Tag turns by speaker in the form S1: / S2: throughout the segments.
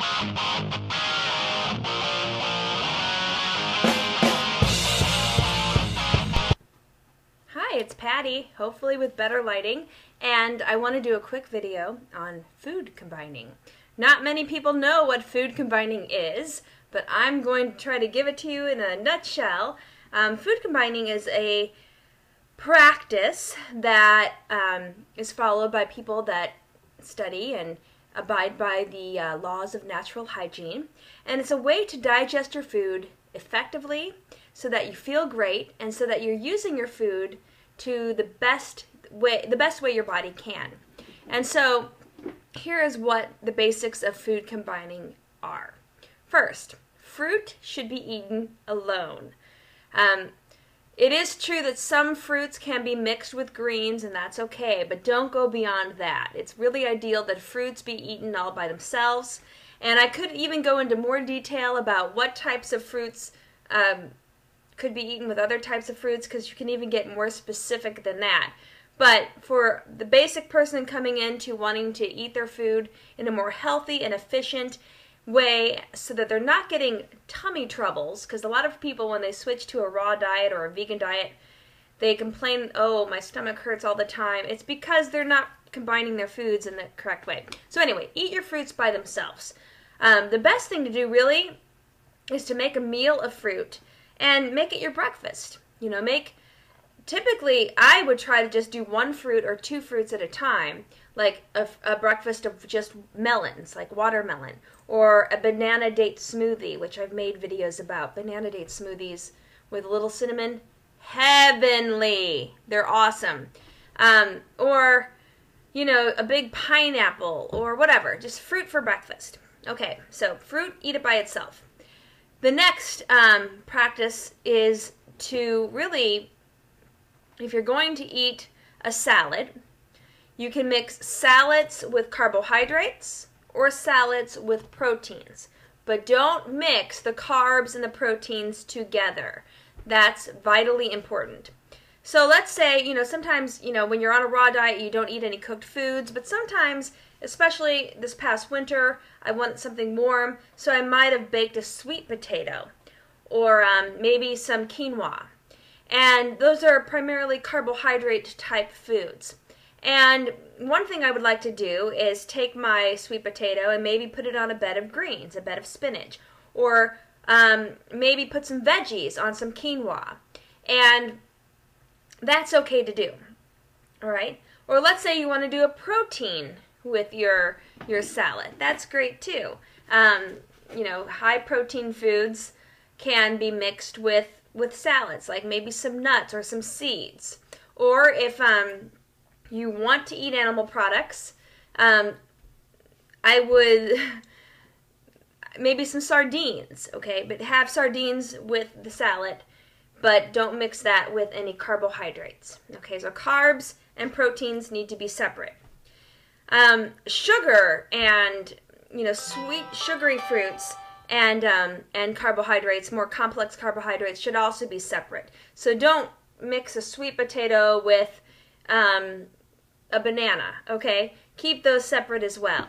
S1: Hi, it's Patty, hopefully with better lighting, and I want to do a quick video on food combining. Not many people know what food combining is, but I'm going to try to give it to you in a nutshell. Food combining is a practice that is followed by people that study and abide by the laws of natural hygiene, and it's a way to digest your food effectively so that you feel great and so that you're using your food to the best way your body can. And so here is what the basics of food combining are. First, fruit should be eaten alone. It is true that some fruits can be mixed with greens, and that's okay, but don't go beyond that. It's really ideal that fruits be eaten all by themselves. And I could even go into more detail about what types of fruits could be eaten with other types of fruits, because you can even get more specific than that. But for the basic person coming into wanting to eat their food in a more healthy and efficient way so that they're not getting tummy troubles, because a lot of people, when they switch to a raw diet or a vegan diet, they complain, oh, my stomach hurts all the time. It's because they're not combining their foods in the correct way. So anyway, eat your fruits by themselves. The best thing to do really is to make a meal of fruit and make it your breakfast. Typically, I would try to just do one fruit or two fruits at a time, like a breakfast of just melons, like watermelon, or a banana date smoothie, which I've made videos about. Banana date smoothies with a little cinnamon, heavenly. They're awesome. Or, a big pineapple or whatever, just fruit for breakfast. Okay, so fruit, eat it by itself. The next practice is to really, if you're going to eat a salad, you can mix salads with carbohydrates or salads with proteins. But don't mix the carbs and the proteins together. That's vitally important. So let's say, sometimes, when you're on a raw diet, you don't eat any cooked foods, but sometimes, especially this past winter, I want something warm, so I might have baked a sweet potato or maybe some quinoa. And those are primarily carbohydrate type foods. And one thing I would like to do is take my sweet potato and maybe put it on a bed of greens, a bed of spinach, or maybe put some veggies on some quinoa. And that's okay to do, all right? Or let's say you want to do a protein with your salad. That's great too. High protein foods can be mixed with salads, like maybe some nuts or some seeds. Or if you want to eat animal products, I would maybe some sardines, okay? But have sardines with the salad, but don't mix that with any carbohydrates. Okay, so carbs and proteins need to be separate. Sugar and sweet sugary fruits and carbohydrates, more complex carbohydrates, should also be separate. So don't mix a sweet potato with a banana, okay? Keep those separate as well.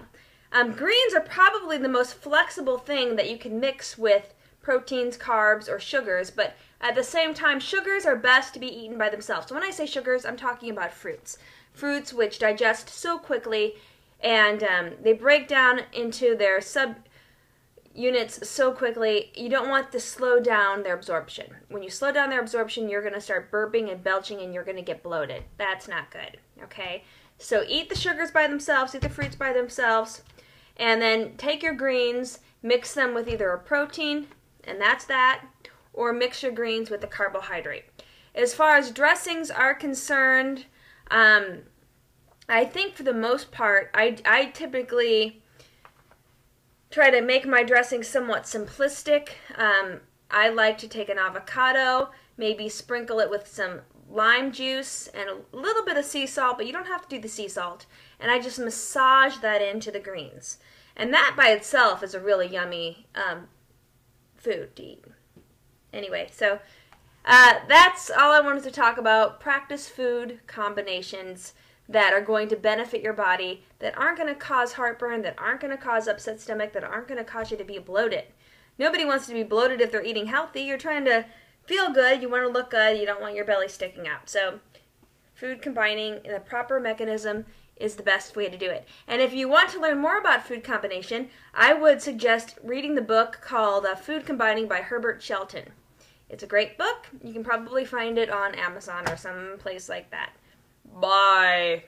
S1: Greens are probably the most flexible thing that you can mix with proteins, carbs, or sugars, but at the same time, sugars are best to be eaten by themselves. So when I say sugars, I'm talking about fruits. Fruits which digest so quickly, and they break down into their subunits so quickly, you don't want to slow down their absorption. When you slow down their absorption, you're going to start burping and belching, and you're going to get bloated. That's not good, okay? So eat the sugars by themselves, eat the fruits by themselves, and then take your greens, mix them with either a protein, and that's that, or mix your greens with a carbohydrate. As far as dressings are concerned, I think for the most part, I typically try to make my dressing somewhat simplistic. I like to take an avocado, maybe sprinkle it with some lime juice and a little bit of sea salt, but you don't have to do the sea salt. And I just massage that into the greens. And that by itself is a really yummy food to eat. Anyway, so that's all I wanted to talk about. Practice food combinations. that are going to benefit your body, that aren't going to cause heartburn, that aren't going to cause upset stomach, that aren't going to cause you to be bloated. Nobody wants to be bloated if they're eating healthy. You're trying to feel good, you want to look good, you don't want your belly sticking out. So food combining in the proper mechanism is the best way to do it. And if you want to learn more about food combination, I would suggest reading the book called Food Combining by Herbert Shelton. It's a great book. You can probably find it on Amazon or some place like that. Bye.